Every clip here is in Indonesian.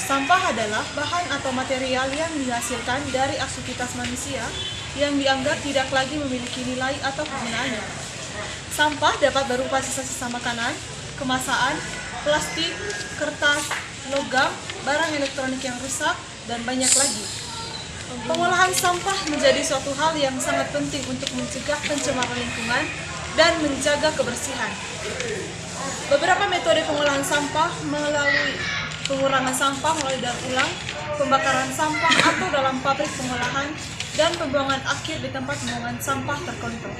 Sampah adalah bahan atau material yang dihasilkan dari aktivitas manusia yang dianggap tidak lagi memiliki nilai atau kegunaannya. Sampah dapat berupa sisa-sisa makanan, kemasan, plastik, kertas, logam, barang elektronik yang rusak, dan banyak lagi. Pengolahan sampah menjadi suatu hal yang sangat penting untuk mencegah pencemaran lingkungan dan menjaga kebersihan. Beberapa metode pengolahan sampah melalui pengurangan sampah melalui daur ulang, pembakaran sampah atau dalam pabrik pengolahan, dan pembuangan akhir di tempat pembuangan sampah terkontrol.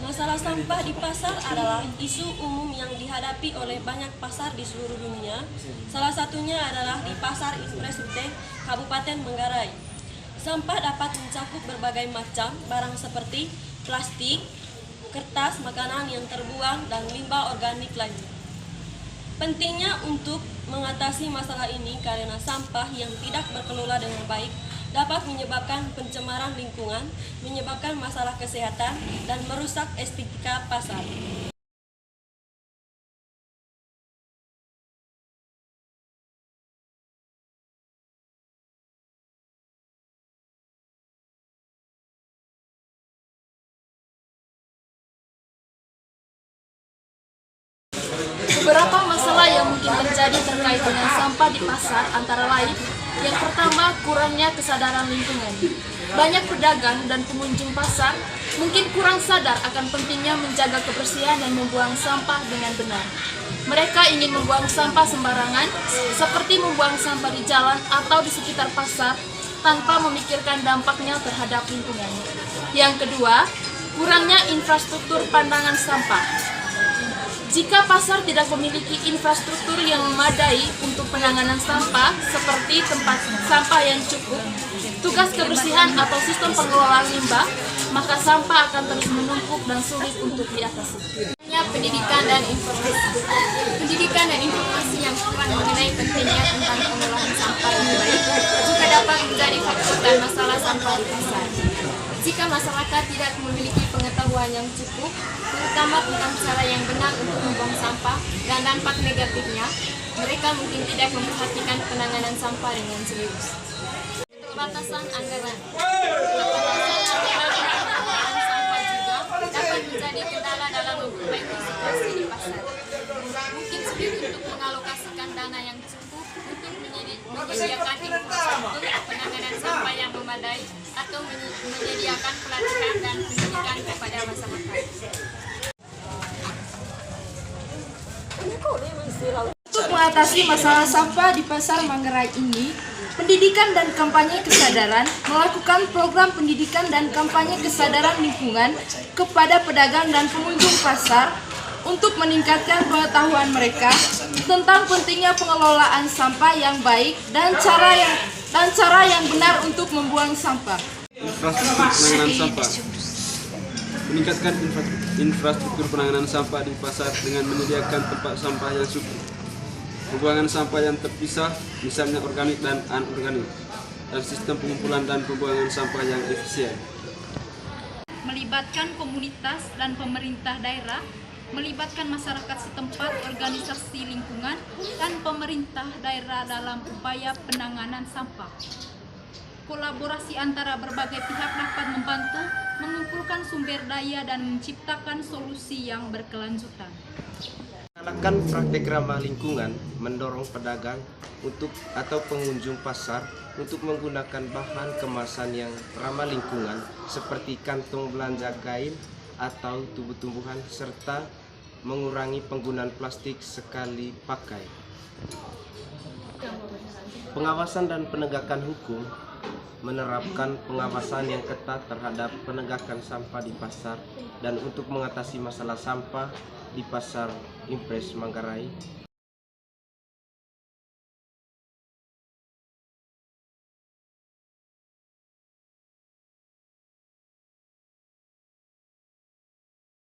Masalah sampah di pasar adalah isu umum yang dihadapi oleh banyak pasar di seluruh dunia. Salah satunya adalah di Pasar Impres Ruteng, Kabupaten Manggarai. Sampah dapat mencakup berbagai macam barang seperti plastik, kertas, makanan yang terbuang, dan limbah organik lain. Pentingnya untuk mengatasi masalah ini karena sampah yang tidak berkelola dengan baik dapat menyebabkan pencemaran lingkungan, menyebabkan masalah kesehatan, dan merusak estetika pasar. Beberapa masalah yang mungkin terjadi terkait dengan sampah di pasar antara lain, yang pertama, kurangnya kesadaran lingkungan. Banyak pedagang dan pengunjung pasar mungkin kurang sadar akan pentingnya menjaga kebersihan dan membuang sampah dengan benar. Mereka ingin membuang sampah sembarangan, seperti membuang sampah di jalan atau di sekitar pasar, tanpa memikirkan dampaknya terhadap lingkungan. Yang kedua, kurangnya infrastruktur pandangan sampah. Jika pasar tidak memiliki infrastruktur yang memadai untuk penanganan sampah seperti tempat sampah yang cukup, tugas kebersihan atau sistem pengelolaan limbah, maka sampah akan terus menumpuk dan sulit untuk diatasi. Pendidikan dan informasi yang kurang mengenai pentingnya tentang pengolahan sampah yang baik juga dapat menjadi faktor dan masalah sampah di pasar. Jika masyarakat tidak memiliki pengetahuan yang cukup, terutama tentang cara yang benar untuk membuang sampah dan dampak negatifnya, mereka mungkin tidak memperhatikan penanganan sampah dengan serius. Keterbatasan anggaran. Pengelolaan sampah juga dapat menjadi kendala dalam memperbaiki situasi di pasar. Mungkin sulit untuk mengalokasikan dana yang cukup untuk menyediakan infrastruktur penanganan sampah yang memadai atau menyediakan pelatihan dan pendidikan kepada masyarakat. Untuk mengatasi masalah sampah di Pasar Manggarai ini, pendidikan dan kampanye kesadaran melakukan program pendidikan dan kampanye kesadaran lingkungan kepada pedagang dan pengunjung pasar untuk meningkatkan pengetahuan mereka tentang pentingnya pengelolaan sampah yang baik dan cara yang benar untuk membuang sampah. Infrastruktur penanganan sampah. Meningkatkan infrastruktur penanganan sampah di pasar dengan menyediakan tempat sampah yang cukup, pembuangan sampah yang terpisah, misalnya organik dan anorganik, dan sistem pengumpulan dan pembuangan sampah yang efisien. Melibatkan komunitas dan pemerintah daerah, melibatkan masyarakat setempat, organisasi lingkungan, dan pemerintah daerah dalam upaya penanganan sampah. Kolaborasi antara berbagai pihak dapat membantu mengumpulkan sumber daya dan menciptakan solusi yang berkelanjutan. Mengenalkan praktek ramah lingkungan, mendorong pedagang atau pengunjung pasar untuk menggunakan bahan kemasan yang ramah lingkungan seperti kantong belanja kain atau tumbuh-tumbuhan, serta mengurangi penggunaan plastik sekali pakai. Pengawasan dan penegakan hukum. Menerapkan pengawasan yang ketat terhadap penegakan sampah di pasar dan untuk mengatasi masalah sampah di Pasar Impres Manggarai